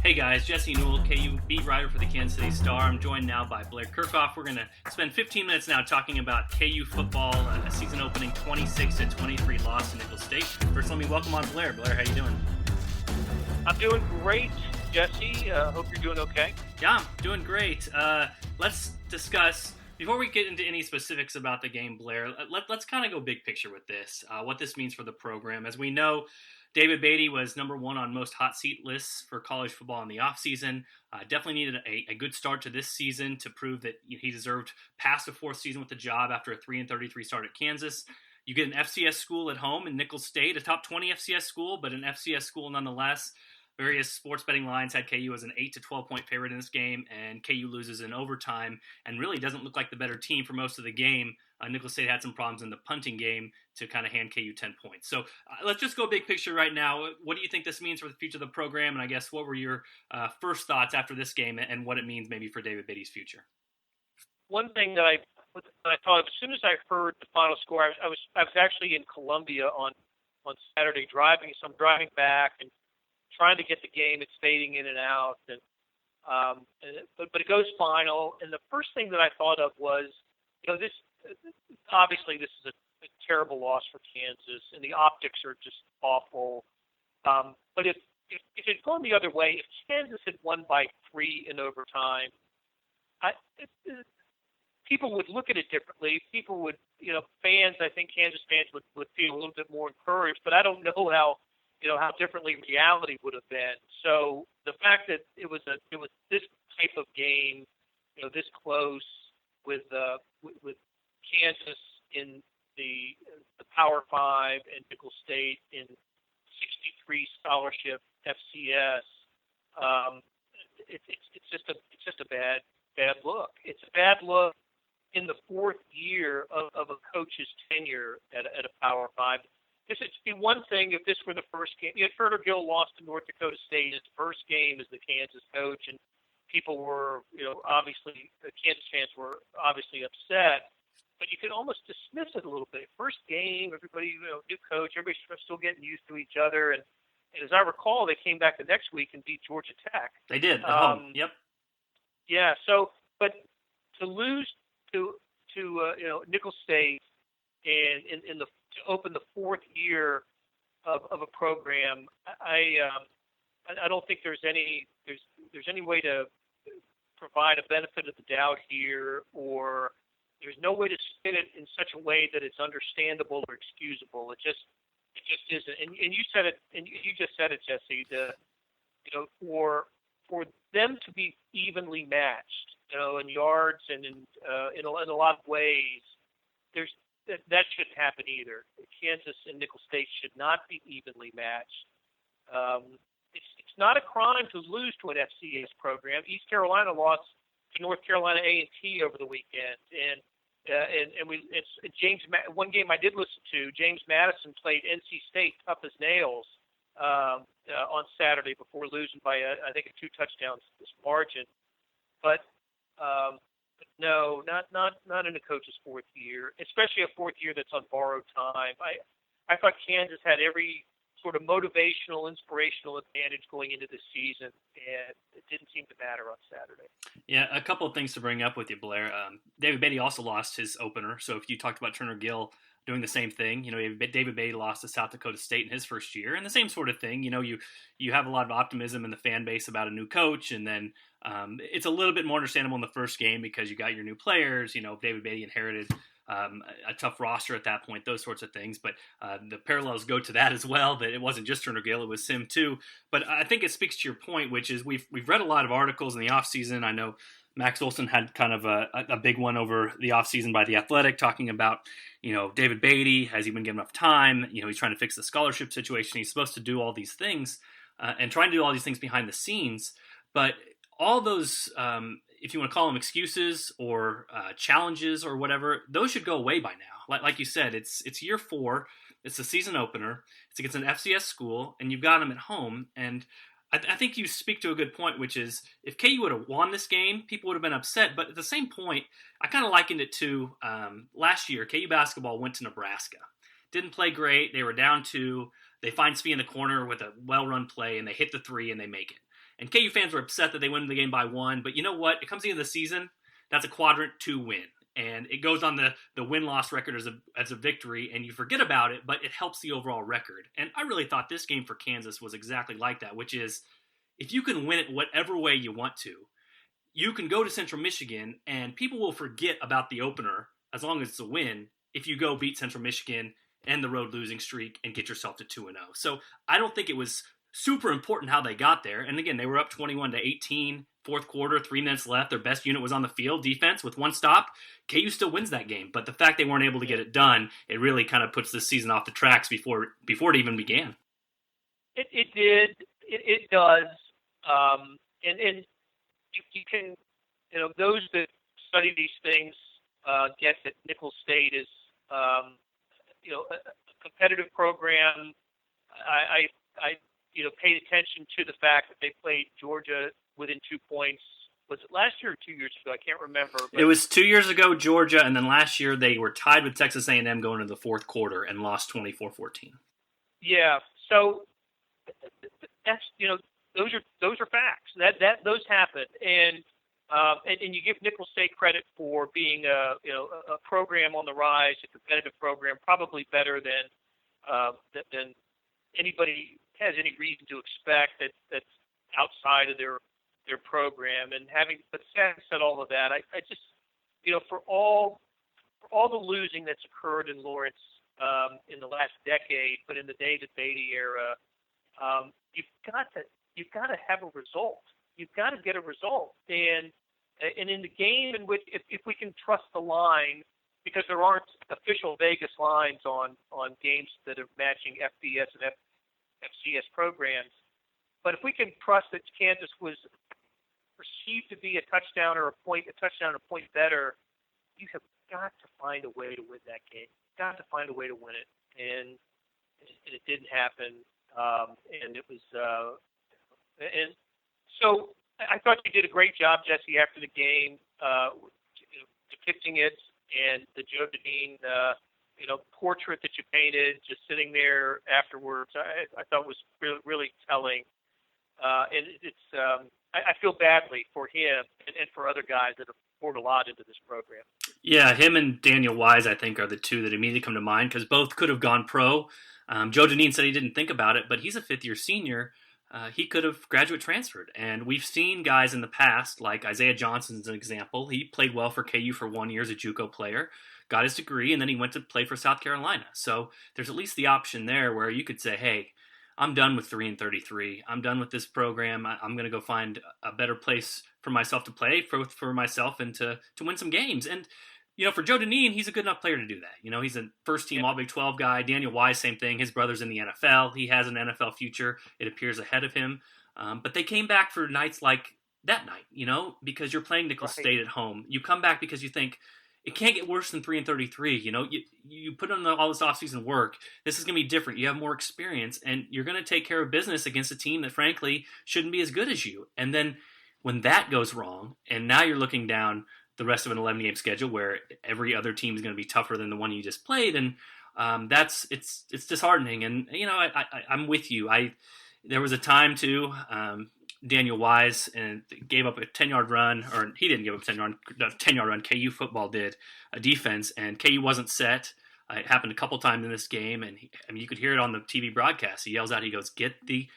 Hey guys, Jesse Newell, KU beat writer for the Kansas City Star. I'm joined now by Blair Kerkhoff. We're going to spend 15 minutes now talking about KU football, a season opening 26-23 loss to Nicholls State. First, let me welcome on Blair. Blair, how you doing? I'm doing great, Jesse. Hope you're doing okay. Yeah, I'm doing great. Let's discuss, before we get into any specifics about the game, Blair, let's kind of go big picture with this, what this means for the program. As we know, David Beatty was number one on most hot seat lists for college football in the offseason. Definitely needed a good start to this season to prove that he deserved past a fourth season with the job after a 3-33 start at Kansas. You get an FCS school at home in Nicholls State, a top 20 FCS school, but an FCS school nonetheless. Various sports betting lines had KU as an 8 to 12 point favorite in this game, and KU loses in overtime and really doesn't look like the better team for most of the game. Nicholls State had some problems in the punting game to kind of hand KU 10 points. So let's just go big picture right now. What do you think this means for the future of the program? And I guess what were your first thoughts after this game and what it means maybe for David Beatty's future? One thing that I thought of, as soon as I heard the final score, I was actually in Columbia on Saturday driving. So I'm driving back and trying to get the game. It's fading in and out, but it goes final. And the first thing that I thought of was, this obviously this is a terrible loss for Kansas, and the optics are just awful. But if it had gone the other way, if Kansas had won by 3 in overtime, people would look at it differently. People would, fans. I think Kansas fans would feel a little bit more encouraged. But I don't know how differently reality would have been. So the fact that it was this type of game, this close with Kansas in the Power 5 and Nicholls State in 63 scholarship FCS, it's just a bad look. It's a bad look in the fourth year of a coach's tenure at a Power 5. This would be one thing if this were the first game. Furter Gill lost to North Dakota State. His first game as the Kansas coach, and people were, obviously, the Kansas fans were obviously upset. But you could almost dismiss it a little bit. First game, everybody, new coach, everybody's still getting used to each other. And as I recall, they came back the next week and beat Georgia Tech. They did at home. Yep. Yeah. So, but to lose to Nicholls State and to open the fourth year of a program, I don't think there's any way to provide a benefit of the doubt here, or there's no way to spin it in such a way that it's understandable or excusable. It just isn't. And you said it, and you just said it, Jesse. For them to be evenly matched, in yards and in a lot of ways, that shouldn't happen either. Kansas and Nicholls State should not be evenly matched. It's not a crime to lose to an FCS program. East Carolina lost to North Carolina A&T over the weekend, and one game I did listen to, James Madison played NC State tough as nails on Saturday before losing by I think a 2 touchdowns margin. But no, not in a coach's fourth year, especially a fourth year that's on borrowed time. I thought Kansas had every sort of motivational, inspirational advantage going into the season, and it didn't seem to matter on Saturday. Yeah, a couple of things to bring up with you, Blair. David Beatty also lost his opener, so if you talked about Turner Gill doing the same thing, David Beatty lost to South Dakota State in his first year, and the same sort of thing. You have a lot of optimism in the fan base about a new coach, and then it's a little bit more understandable in the first game because you got your new players. David Beatty inherited a tough roster at that point, those sorts of things. But the parallels go to that as well, that it wasn't just Turner Gill, it was Sim too. But I think it speaks to your point, which is we've read a lot of articles in the offseason. I know Max Olson had kind of a big one over the offseason by The Athletic talking about, David Beatty, has he been given enough time? He's trying to fix the scholarship situation. He's supposed to do all these things and trying to do all these things behind the scenes. But all those, if you want to call them excuses or challenges or whatever, those should go away by now. Like you said, it's year 4. It's the season opener. It's against an FCS school, and you've got them at home. And I think you speak to a good point, which is if KU would have won this game, people would have been upset. But at the same point, I kind of likened it to last year. KU basketball went to Nebraska. Didn't play great. They were down 2. They find Spee in the corner with a well-run play, and they hit the 3, and they make it. And KU fans were upset that they won the game by 1. But you know what? It comes to the end of the season, that's a quadrant 2 win. And it goes on the win-loss record as a victory, and you forget about it, but it helps the overall record. And I really thought this game for Kansas was exactly like that, which is if you can win it whatever way you want to, you can go to Central Michigan, and people will forget about the opener as long as it's a win if you go beat Central Michigan, end the road losing streak, and get yourself to 2-0. So I don't think it was super important how they got there. And again, they were up 21-18, fourth quarter, 3 minutes left. Their best unit was on the field, defense, with 1 stop. KU still wins that game. But the fact they weren't able to get it done, it really kind of puts this season off the tracks before it even began. It did. It does. And you can, those that study these things get that Nicholls State is, a competitive program. I paid attention to the fact that they played Georgia within 2 points. Was it last year or 2 years ago? I can't remember. But it was 2 years ago, Georgia, and then last year they were tied with Texas A&M going into the fourth quarter and lost 24-14. Yeah, so that's those are facts. Those happen, and you give Nicholls State credit for being a program on the rise, a competitive program, probably better than anybody has any reason to expect that's outside of their program. And having said all of that, I just for all the losing that's occurred in Lawrence in the last decade, but in the David Beatty era, you've got to have a result. You've got to get a result, and in the game in which if we can trust the line, because there aren't official Vegas lines on games that are matching FBS and FCS programs. But if we can trust that Kansas was perceived to be a touchdown or a point better, you have got to find a way to win that game. Got to find a way to win it, and it didn't happen. And it was, and so I thought you did a great job, Jesse, after the game, depicting it, and the Joe Deneen, portrait that you painted, just sitting there afterwards. I thought was really, really telling. And it's, I feel badly for him and for other guys that have poured a lot into this program. Yeah, him and Daniel Wise, I think, are the two that immediately come to mind because both could have gone pro. Joe Deneen said he didn't think about it, but he's a fifth-year senior. He could have graduate transferred. And we've seen guys in the past, like Isaiah Johnson's an example. He played well for KU for 1 year as a JUCO player, got his degree, and then he went to play for South Carolina. So there's at least the option there where you could say, hey, I'm done with 3-33. I'm done with this program. I'm going to go find a better place for myself to play, for myself, and to win some games. And for Joe Deneen, he's a good enough player to do that. He's a first-team All-Big 12 guy. Daniel Wise, same thing. His brother's in the NFL. He has an NFL future. It appears ahead of him. But they came back for nights like that night, because you're playing Nicholls State at home. You come back because you think, it can't get worse than 3-33. You put in all this offseason work. This is going to be different. You have more experience, and you're going to take care of business against a team that, frankly, shouldn't be as good as you. And then when that goes wrong, and now you're looking down the rest of an 11-game schedule where every other team is going to be tougher than the one you just played, and it's disheartening. And I'm with you. There was a time too. Daniel Wise and gave up a 10-yard run, or he didn't give up a 10-yard run. KU football did a defense, and KU wasn't set. It happened a couple times in this game, and you could hear it on the TV broadcast. He yells out, he goes, "Get the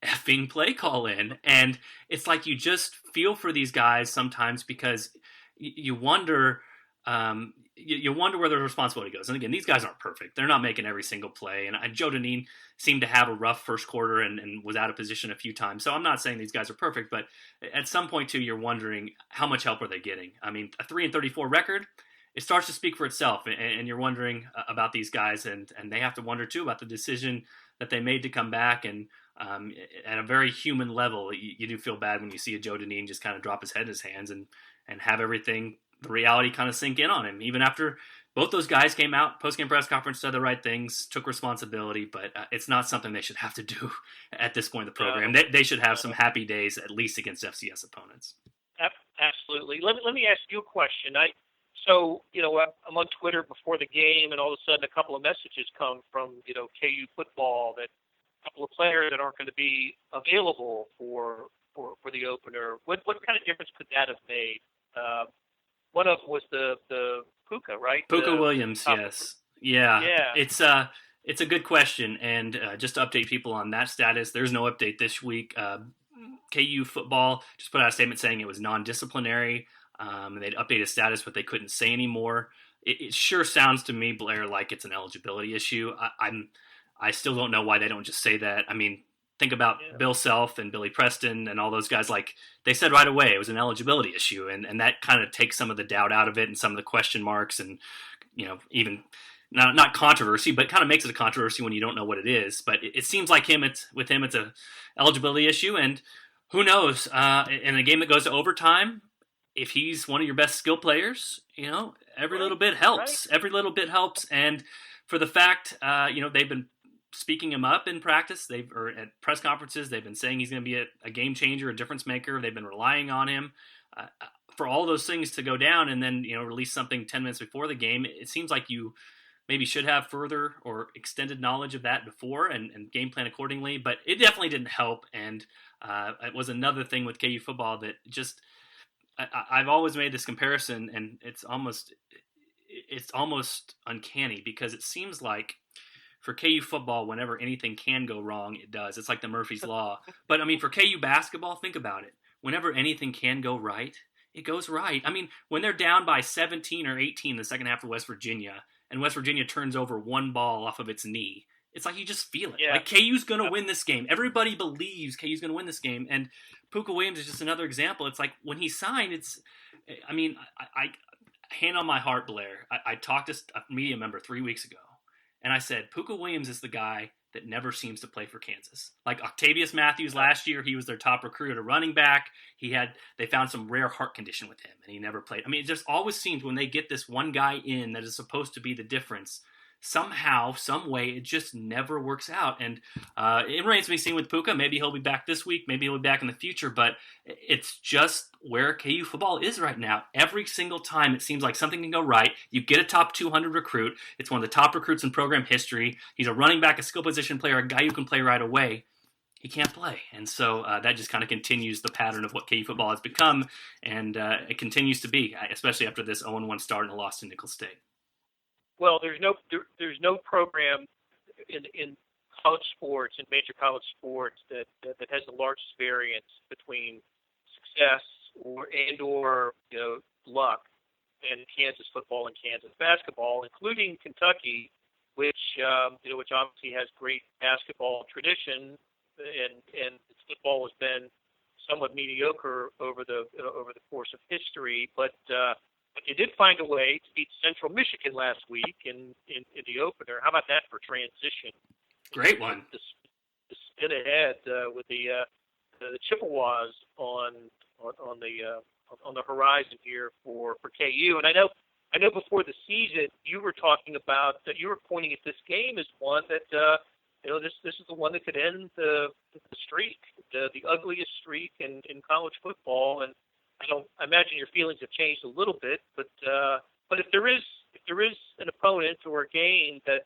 effing play call in." And it's like you just feel for these guys sometimes because you wonder where the responsibility goes. And again, these guys aren't perfect. They're not making every single play. And Joe Deneen seemed to have a rough first quarter and was out of position a few times. So I'm not saying these guys are perfect, but at some point too, you're wondering how much help are they getting? I mean, a 3-34 record, it starts to speak for itself. And you're wondering about these guys, and they have to wonder too about the decision that they made to come back. And at a very human level, you do feel bad when you see a Joe Deneen just kind of drop his head in his hands and have everything, the reality kind of sink in on him. Even after both those guys came out, post-game press conference, said the right things, took responsibility, but it's not something they should have to do at this point in the program. They should have some happy days, at least against FCS opponents. Absolutely. Let me ask you a question. I'm on Twitter before the game, and all of a sudden a couple of messages come from, KU football that a couple of players that aren't going to be available for for the opener. What kind of difference could that have made? One of them was the Puka, right? Puka Williams, yes. Yeah. Yeah. It's a good question, and just to update people on that status, there's no update this week. KU football just put out a statement saying it was non-disciplinary, and they'd update his status, but they couldn't say anymore. It sure sounds to me, Blair, like it's an eligibility issue. I still don't know why they don't just say that. I mean, think about Bill Self and Billy Preston and all those guys. Like, they said right away it was an eligibility issue, and that kind of takes some of the doubt out of it and some of the question marks, and even not controversy, but kind of makes it a controversy when you don't know what it is. But it seems like with him it's a eligibility issue, and who knows? In a game that goes to overtime, if he's one of your best skill players, every little bit helps. Right. Every little bit helps, and for the fact, they've been speaking him up in practice, or at press conferences, they've been saying he's going to be a game changer, a difference maker. They've been relying on him. For all those things to go down and then release something 10 minutes before the game, it seems like you maybe should have further or extended knowledge of that before and game plan accordingly. But it definitely didn't help, and it was another thing with KU football that just I've always made this comparison, and it's almost uncanny because it seems like for KU football, whenever anything can go wrong, it does. It's like the Murphy's Law. But, I mean, for KU basketball, think about it. Whenever anything can go right, it goes right. I mean, when they're down by 17 or 18 in the second half of West Virginia, and West Virginia turns over one ball off of its knee, it's like you just feel it. Yeah. Like, KU's going to win this game. Everybody believes KU's going to win this game. And Puka Williams is just another example. It's like when he signed, I hand on my heart, Blair, I talked to a media member 3 weeks ago, and I said, Puka Williams is the guy that never seems to play for Kansas. Like Octavius Matthews last year, he was their top recruit at running back. They found some rare heart condition with him, and he never played. I mean, it just always seems when they get this one guy in that is supposed to be the difference, somehow, some way, it just never works out. And it remains to be seen with Puka. Maybe he'll be back this week. Maybe he'll be back in the future. But it's just where KU football is right now. Every single time it seems like something can go right. You get a top 200 recruit. It's one of the top recruits in program history. He's a running back, a skill position player, a guy who can play right away. He can't play. And so that just kind of continues the pattern of what KU football has become. And it continues to be, especially after this 0-1 start and a loss to Nicholls State. Well, there's no program in college sports, in major college sports, that has the largest variance between success or luck than Kansas football and Kansas basketball, including Kentucky, which obviously has great basketball tradition, and its football has been somewhat mediocre over the course of history, but you did find a way to beat Central Michigan last week in the opener. How about that for transition? Great one. To spin ahead with the Chippewas on the horizon here for KU. And I know before the season you were talking about that you were pointing at this game as one that this is the one that could end the streak, the ugliest streak in college football. And I imagine your feelings have changed a little bit, but if there is an opponent or a game that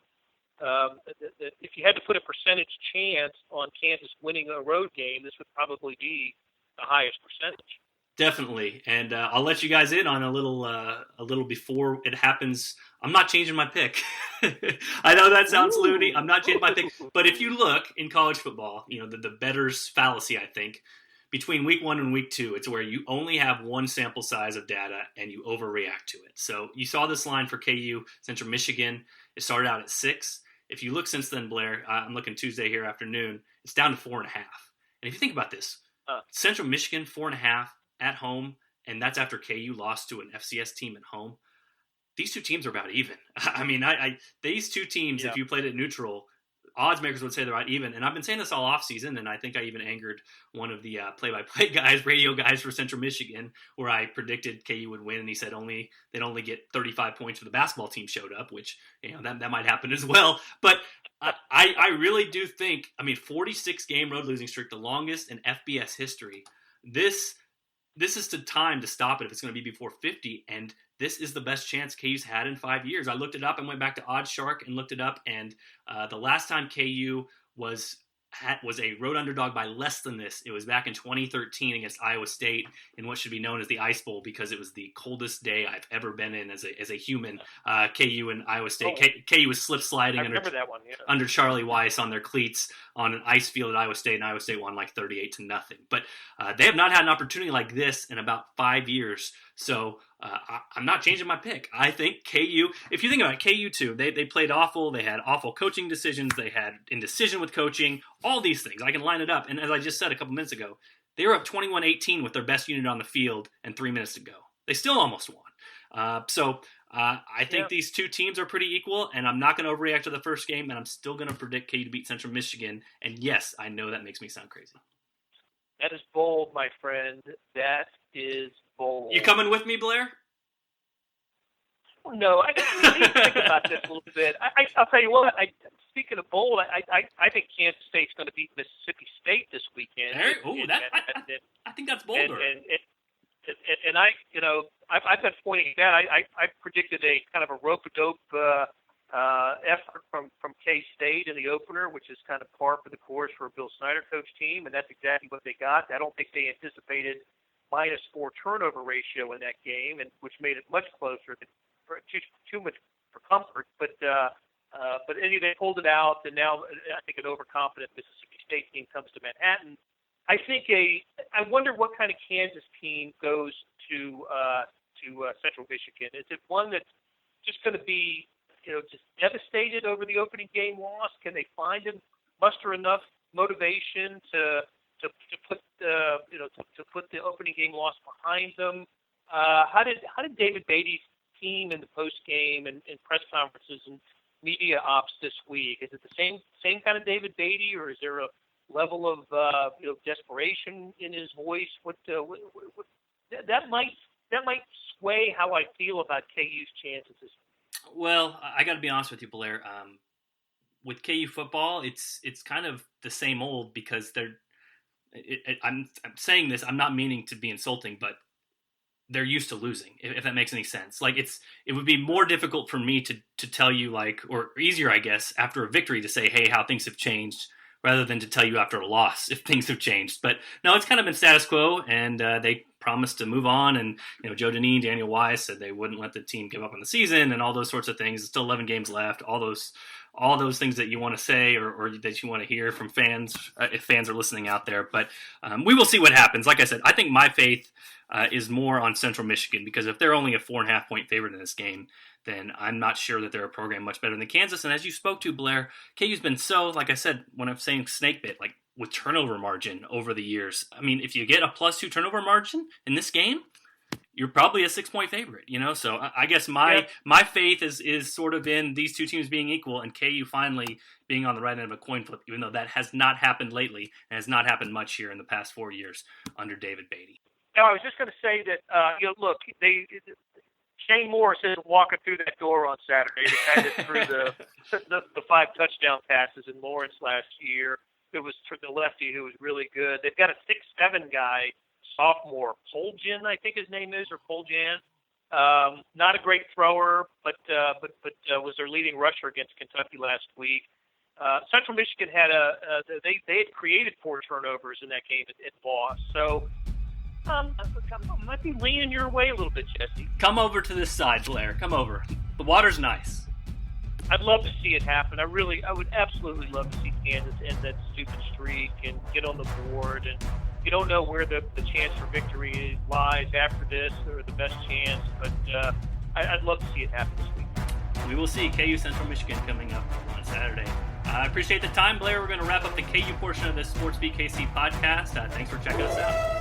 if you had to put a percentage chance on Kansas winning a road game, this would probably be the highest percentage. Definitely, and I'll let you guys in on a little before it happens. I'm not changing my pick. I know that sounds loony. I'm not changing my pick, but if you look in college football, the bettor's fallacy, I think. Between week 1 and week 2, it's where you only have one sample size of data and you overreact to it. So you saw this line for KU, Central Michigan. It started out at 6. If you look since then, Blair, I'm looking Tuesday here afternoon, it's down to 4.5. And if you think about this, Central Michigan, 4.5 at home, and that's after KU lost to an FCS team at home. These two teams are about even. I mean, these two teams, if you played it neutral, odds makers would say they're about even, and I've been saying this all off season, and I think I even angered one of the play-by-play guys, radio guys for Central Michigan, where I predicted KU would win, and he said they'd only get 35 points if the basketball team showed up, which that might happen as well. But I really do think, 46 game road losing streak, the longest in FBS history. This is the time to stop it if it's going to be before 50, and this is the best chance KU's had in 5 years. I looked it up and went back to OddsShark and looked it up, and the last time KU was was a road underdog by less than this. It was back in 2013 against Iowa State in what should be known as the Ice Bowl because it was the coldest day I've ever been in as a human. KU and Iowa State. KU was slip sliding under Charlie Weiss on their cleats on an ice field at Iowa State, and Iowa State won like 38-0. But they have not had an opportunity like this in about 5 years. So I'm not changing my pick. I think KU, if you think about it, KU too, they played awful. They had awful coaching decisions. They had indecision with coaching, all these things. I can line it up. And as I just said a couple minutes ago, they were up 21-18 with their best unit on the field and 3 minutes to go. They still almost won. I think these two teams are pretty equal, and I'm not going to overreact to the first game, and I'm still going to predict KU to beat Central Michigan. And yes, I know that makes me sound crazy. That is bold, my friend. That is bold. You coming with me, Blair? No, I need to think about this a little bit. I'll tell you what. Speaking of bold, I think Kansas State's going to beat Mississippi State this weekend. I think that's bolder. And I've been pointing that I predicted a kind of a rope-a-dope effort from K-State in the opener, which is kind of par for the course for a Bill Snyder coach team, and that's exactly what they got. I don't think they anticipated -4 turnover ratio in that game, and which made it much closer than too much for comfort. But anyway, they pulled it out, and now I think an overconfident Mississippi State team comes to Manhattan. I think I wonder what kind of Kansas team goes to Central Michigan. Is it one that's just going to be, just devastated over the opening game loss? Can they muster enough motivation to put to put the opening game loss behind them? How did David Beatty's team in the post game and in press conferences and media ops this week? Is it the same kind of David Beatty, or is there a level of desperation in his voice? That might sway how I feel about KU's chances this week. Well, I got to be honest with you, Blair. With KU football, it's kind of the same old because I'm saying this. I'm not meaning to be insulting, but they're used to losing. If that makes any sense, like it would be more difficult for me to tell you, or easier, I guess, after a victory to say, hey, how things have changed, rather than to tell you after a loss if things have changed. But no, it's kind of been status quo, and they promised to move on. And Joe Deneen, Daniel Wise said they wouldn't let the team give up on the season, and all those sorts of things. There's still 11 games left. All those things that you want to say or that you want to hear from fans, if fans are listening out there. But we will see what happens. Like I said, I think my faith is more on Central Michigan, because if they're only a 4.5 point favorite in this game, then I'm not sure that they're a program much better than Kansas. And as you spoke to, Blair, KU's been so, like I said, when I'm saying snake bit, like with turnover margin over the years. I mean, if you get a +2 turnover margin in this game, you're probably a 6-point favorite, So I guess my faith is sort of in these two teams being equal and KU finally being on the right end of a coin flip, even though that has not happened lately and has not happened much here in the past 4 years under David Beatty. No, I was just going to say that, look, Shane Morris isn't walking through that door on Saturday. They kind of threw the 5 touchdown passes in Lawrence last year. It was the lefty who was really good. They've got a 6'7" guy, sophomore, Poljan, I think his name is, or Poljan. Not a great thrower, but was their leading rusher against Kentucky last week. Central Michigan had they had created 4 turnovers in that game and lost. So I might be leaning your way a little bit, Jesse. Come over to this side, Blair. Come over. The water's nice. I'd love to see it happen. I would absolutely love to see Kansas end that stupid streak and get on the board. And you don't know where the chance for victory lies after this, or the best chance. But I'd love to see it happen this week. We will see KU Central Michigan coming up on Saturday. I appreciate the time, Blair. We're going to wrap up the KU portion of this Sports BKC podcast. Thanks for checking us out.